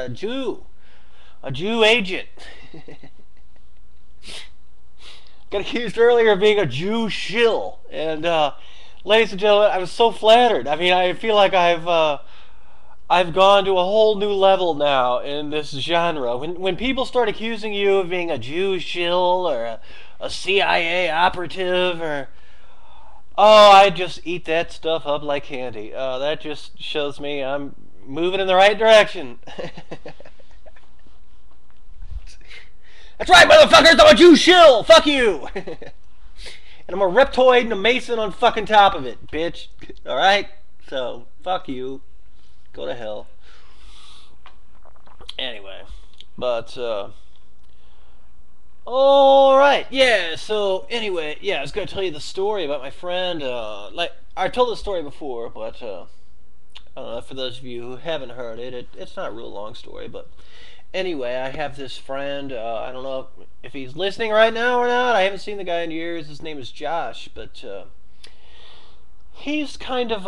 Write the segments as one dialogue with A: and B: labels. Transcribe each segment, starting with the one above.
A: a Jew agent. Got accused earlier of being a Jew shill, and ladies and gentlemen, I was so flattered. I mean, I feel like I've gone to a whole new level now in this genre. When people start accusing you of being a Jew shill or a CIA operative or I just eat that stuff up like candy. That just shows me I'm moving in the right direction. That's right, motherfuckers! I'm a Jew shill! Fuck you! And I'm a reptoid and a mason on fucking top of it, bitch. Alright? So, fuck you. Go to hell. Anyway. But, alright, yeah, so, anyway, yeah, I was gonna tell you the story about my friend, like, I told the story before, but, I don't know, for those of you who haven't heard it, it's not a real long story, but anyway, I have this friend, I don't know if he's listening right now or not. I haven't seen the guy in years. His name is Josh, but he's kind of,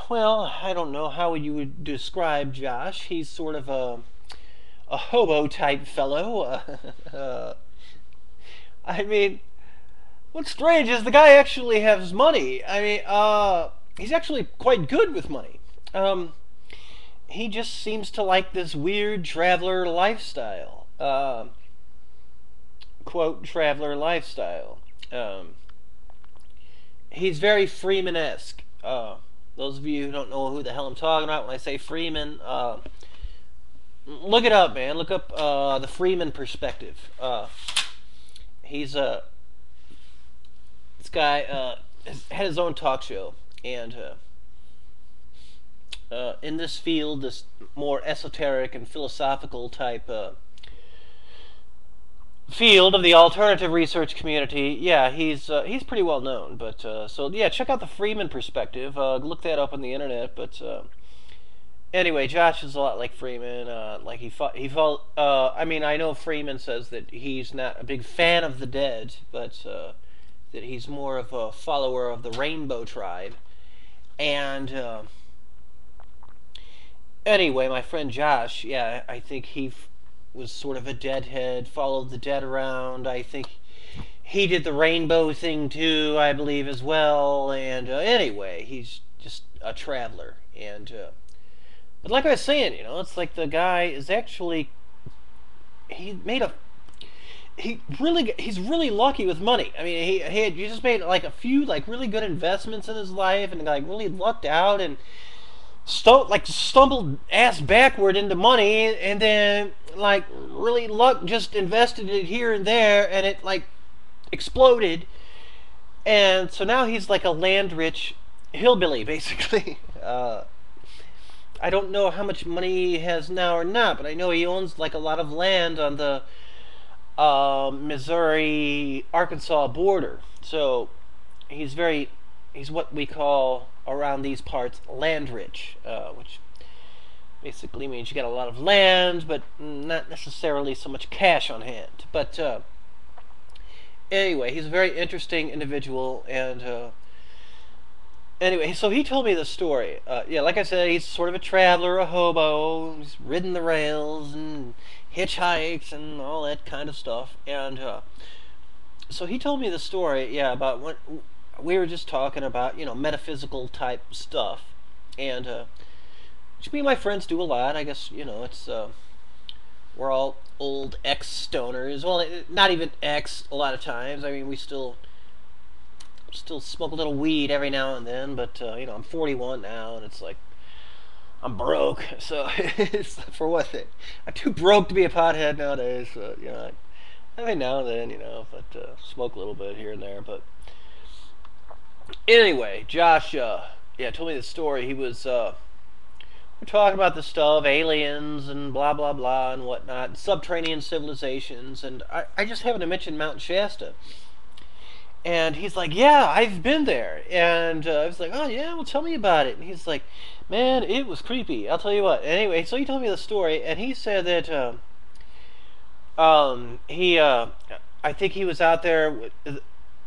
A: well, I don't know how you would describe Josh. He's sort of a hobo-type fellow. I mean, what's strange is the guy actually has money. I mean, he's actually quite good with money. He just seems to like this weird traveler lifestyle. Quote, traveler lifestyle. He's very Freeman-esque. Those of you who don't know who the hell I'm talking about when I say Freeman, look it up, man. Look up the Freeman perspective. He's this guy had his own talk show, and in this field, this more esoteric and philosophical type field of the alternative research community, yeah, he's pretty well known. But so yeah, check out the Freeman perspective. Look that up on the internet. But anyway, Josh is a lot like Freeman. Like I mean, I know Freeman says that he's not a big fan of the dead, but that he's more of a follower of the Rainbow Tribe, and anyway, my friend Josh, yeah, I think he was sort of a deadhead, followed the dead around. I think he did the rainbow thing too, I believe, as well. And anyway, he's just a traveler. And but like I was saying, you know, it's like the guy is actually he's really lucky with money. I mean, he just made like a few like really good investments in his life, and like really lucked out and stumbled ass backward into money, and then like really just invested it here and there, and it like exploded, and so now he's like a land rich hillbilly basically. I don't know how much money he has now or not, but I know he owns like a lot of land on the Missouri-Arkansas border. So he's what we call around these parts land rich, which basically means you got a lot of land, but not necessarily so much cash on hand. But anyway, he's a very interesting individual, and anyway, so he told me the story. Yeah, like I said, he's sort of a traveler, a hobo. He's ridden the rails and hitchhikes and all that kind of stuff. And so he told me the story, yeah, about when we were just talking about, you know, metaphysical type stuff, and which me and my friends do a lot. I guess, you know, it's we're all old ex-stoners. Well, not even ex a lot of times. I mean, we still smoke a little weed every now and then, but you know, I'm 41 now, and it's like I'm broke, so it's for one thing. I'm too broke to be a pothead nowadays. So, you know, every now and then, you know, but smoke a little bit here and there. But anyway, Josh, yeah, told me the story. He was, we're talking about the stuff, aliens and blah blah blah and whatnot, subterranean civilizations, and I just happened to mention Mount Shasta. And he's like, yeah, I've been there. And I was like, oh, yeah, well, tell me about it. And he's like, man, it was creepy. I'll tell you what. Anyway, so he told me the story, and he said that I think he was out there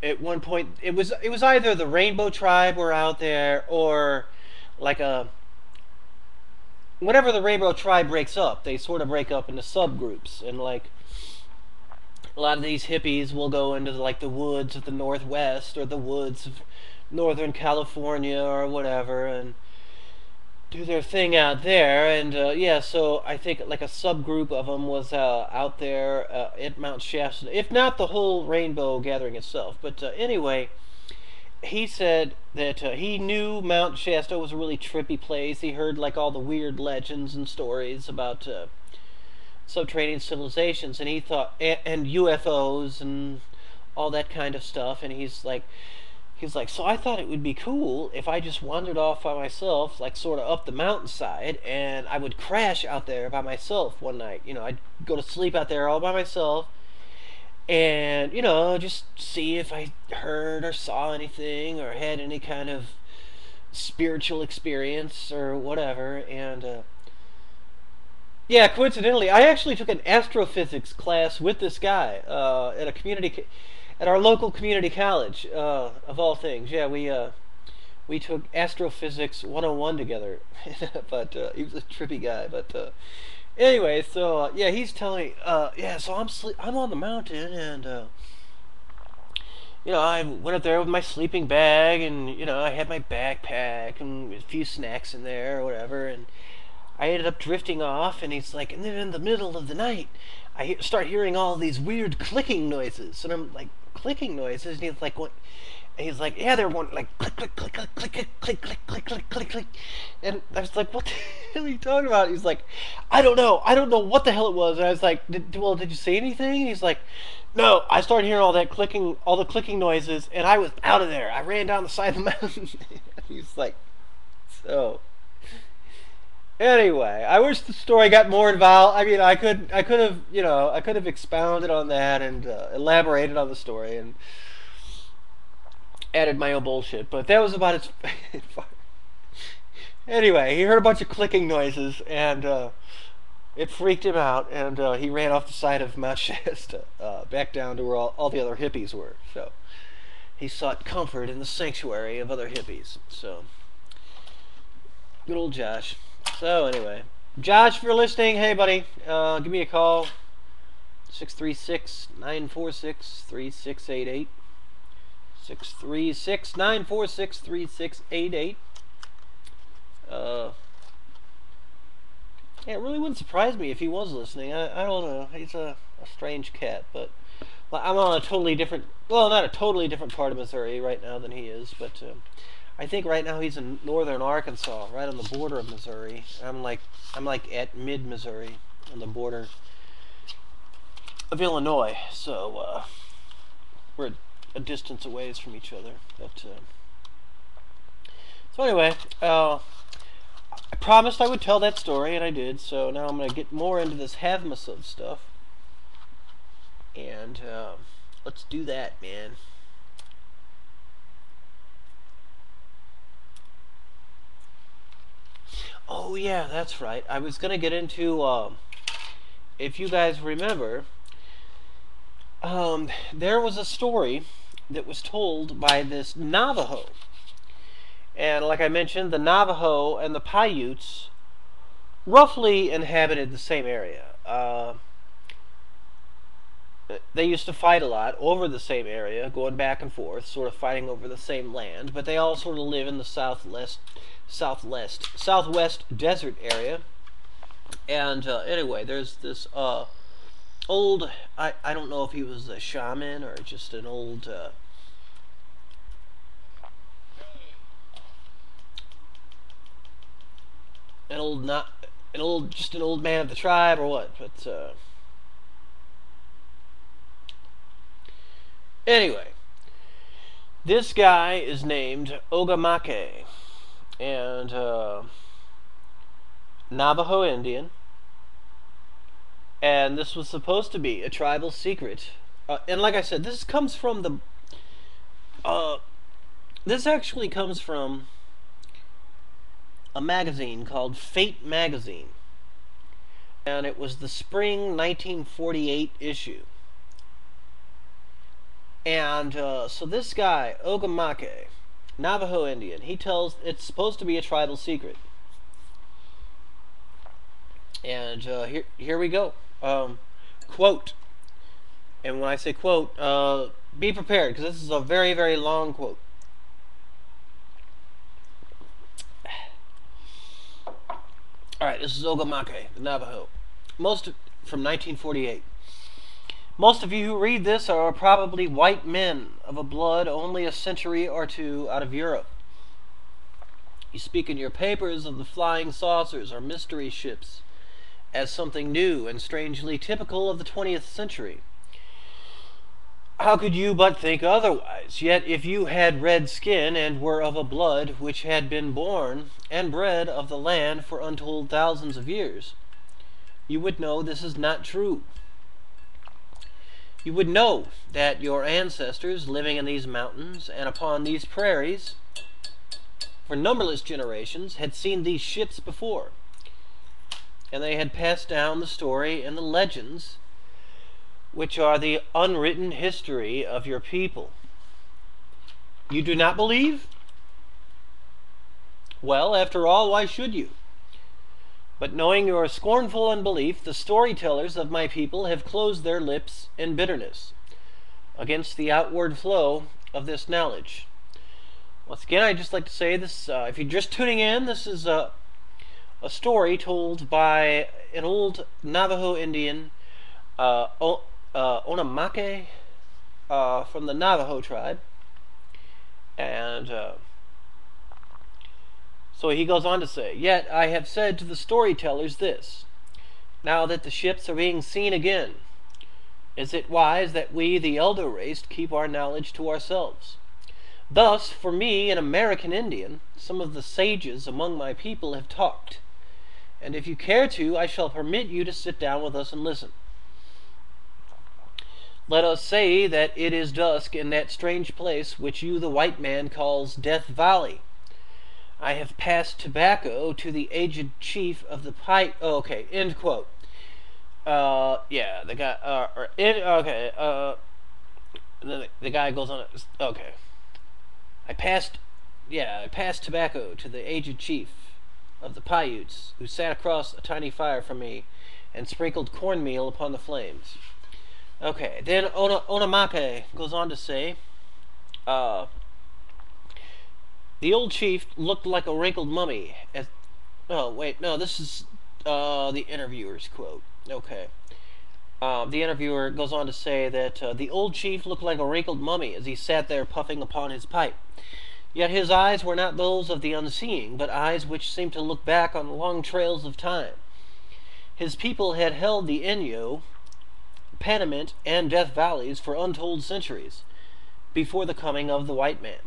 A: at one point. It was either the Rainbow Tribe were out there, or like whenever the rainbow tribe breaks up, they sort of break up into subgroups, and like a lot of these hippies will go into like the woods of the Northwest or the woods of Northern California or whatever, and do their thing out there. And yeah, so I think like a subgroup of them was out there at Mount Shasta, if not the whole rainbow gathering itself. But anyway, he said that he knew Mount Shasta was a really trippy place. He heard like all the weird legends and stories about subterranean civilizations, and he thought, and UFOs and all that kind of stuff. And he's like, so I thought it would be cool if I just wandered off by myself, like sort of up the mountainside, and I would crash out there by myself one night. You know, I'd go to sleep out there all by myself, and you know, just see if I heard or saw anything or had any kind of spiritual experience or whatever. And yeah, coincidentally, I actually took an astrophysics class with this guy at a at our local community college, of all things. Yeah, we took astrophysics 101 together, but he was a trippy guy. But anyway, so yeah, he's telling me, yeah, so I'm on the mountain, and you know, I went up there with my sleeping bag, and you know, I had my backpack and a few snacks in there or whatever, and I ended up drifting off. And he's like, and then in the middle of the night, start hearing all these weird clicking noises, and I'm like, clicking noises? And he's like, what? And he's like, yeah, they're going like click, click, click, click, click, click, click, click, click, click, click, click. And I was like, what the hell are you talking about? He's like, I don't know what the hell it was. And I was like, well, did you say anything? And he's like, no, I started hearing all that clicking, all the clicking noises, and I was out of there. I ran down the side of the mountain. He's like, so. Anyway, I wish the story got more involved. I mean, I could have, you know, I could have expounded on that and elaborated on the story and added my own bullshit, but that was about its. Anyway, he heard a bunch of clicking noises, and it freaked him out, and he ran off the side of Mount Shasta, back down to where all the other hippies were. So he sought comfort in the sanctuary of other hippies. So good old Josh. So anyway, Josh, if you're listening, hey buddy, give me a call, 636-946-3688, 636-946-3688. Yeah, it really wouldn't surprise me if he was listening. I don't know, he's a strange cat, but I'm on a totally different, well, not a totally different part of Missouri right now than he is, but I think right now he's in northern Arkansas, right on the border of Missouri. I'm like at mid-Missouri, on the border of Illinois. So we're a distance away from each other. But so anyway, I promised I would tell that story, and I did. So now I'm going to get more into this Havmasov stuff, and let's do that, man. Oh yeah, that's right. I was gonna get into, if you guys remember, there was a story that was told by this Navajo. And like I mentioned, the Navajo and the Paiutes roughly inhabited the same area. They used to fight a lot over the same area, going back and forth, sort of fighting over the same land, but they all sort of live in the southwest desert area. And anyway, there's this old, I don't know if he was a shaman or just an old just an old man of the tribe or what, but anyway, this guy is named Ogamake, and Navajo Indian, and this was supposed to be a tribal secret. And like I said, this comes from the this actually comes from a magazine called Fate Magazine, and it was the spring 1948 issue. And so this guy, Ogamake, Navajo Indian, he tells it's supposed to be a tribal secret. And here we go. Quote. And when I say quote, be prepared because this is a very, very long quote. All right, this is Ogamake, the Navajo. From 1948. Most of you who read this are probably white men of a blood only a century or two out of Europe. You speak in your papers of the flying saucers or mystery ships as something new and strangely typical of the 20th century. How could you but think otherwise? Yet if you had red skin and were of a blood which had been born and bred of the land for untold thousands of years, you would know this is not true. You would know that your ancestors living in these mountains and upon these prairies for numberless generations had seen these ships before, and they had passed down the story and the legends which are the unwritten history of your people. You do not believe? Well, after all, why should you? But knowing your scornful unbelief, the storytellers of my people have closed their lips in bitterness against the outward flow of this knowledge. Once again, I'd just like to say this, if you're just tuning in, this is a story told by an old Navajo Indian, Onamake, from the Navajo tribe. And so he goes on to say, "Yet I have said to the storytellers this, now that the ships are being seen again, is it wise that we, the elder race, keep our knowledge to ourselves? Thus, for me, an American Indian, some of the sages among my people have talked, and if you care to, I shall permit you to sit down with us and listen. Let us say that it is dusk in that strange place which you, the white man, calls Death Valley. I have passed tobacco to the aged chief of the pipe." Oh, okay, end quote. Yeah, the guy. Okay. Then the guy goes on. Okay. I passed tobacco to the aged chief of the Paiutes, who sat across a tiny fire from me and sprinkled cornmeal upon the flames. Okay, then Onamake goes on to say, the old chief looked like a wrinkled mummy. Oh, wait, no, this is the interviewer's quote. Okay. The interviewer goes on to say that the old chief looked like a wrinkled mummy as he sat there puffing upon his pipe. Yet his eyes were not those of the unseeing, but eyes which seemed to look back on long trails of time. His people had held the Inyo, Panamint, and Death Valleys for untold centuries before the coming of the white man.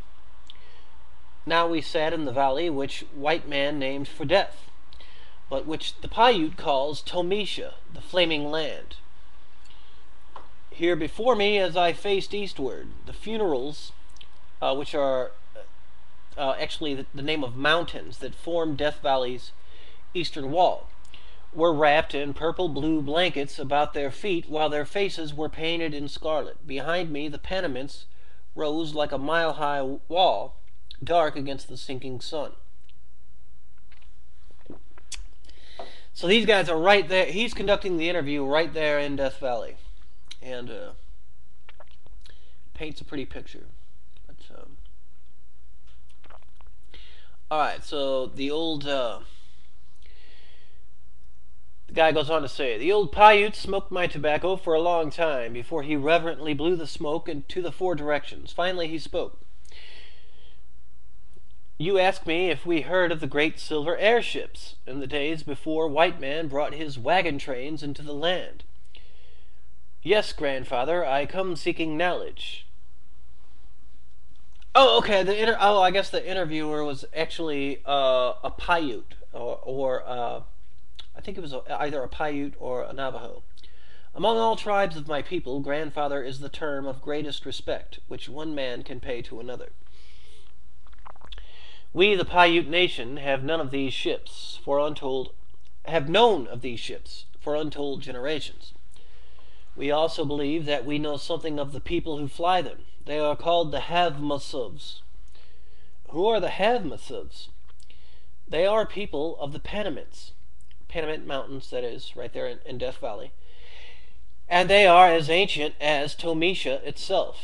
A: Now we sat in the valley which white man named for death, but which the Paiute calls Tomisha, the flaming land. Here before me, as I faced eastward, the funerals, which are actually the name of mountains that form Death Valley's eastern wall, were wrapped in purple-blue blankets about their feet, while their faces were painted in scarlet. Behind me, the Panamints rose like a mile-high wall, dark against the sinking sun. So these guys are right there. He's conducting the interview right there in Death Valley, and paints a pretty picture. But, all right, so the guy goes on to say, the old Paiute smoked my tobacco for a long time before he reverently blew the smoke into the four directions. Finally he spoke. You ask me if we heard of the great silver airships in the days before white man brought his wagon trains into the land. Yes, grandfather, I come seeking knowledge. Oh, okay. I guess the interviewer was actually a Paiute, or I think it was either a Paiute or a Navajo. Among all tribes of my people, grandfather is the term of greatest respect, which one man can pay to another. We, the Paiute nation, have known of these ships for untold generations. We also believe that we know something of the people who fly them. They are called the Havmasuvs. Who are the Havmasuvs? They are people of the Panamints. Panamint Mountains, that is, right there in Death Valley. And they are as ancient as Tomisha itself.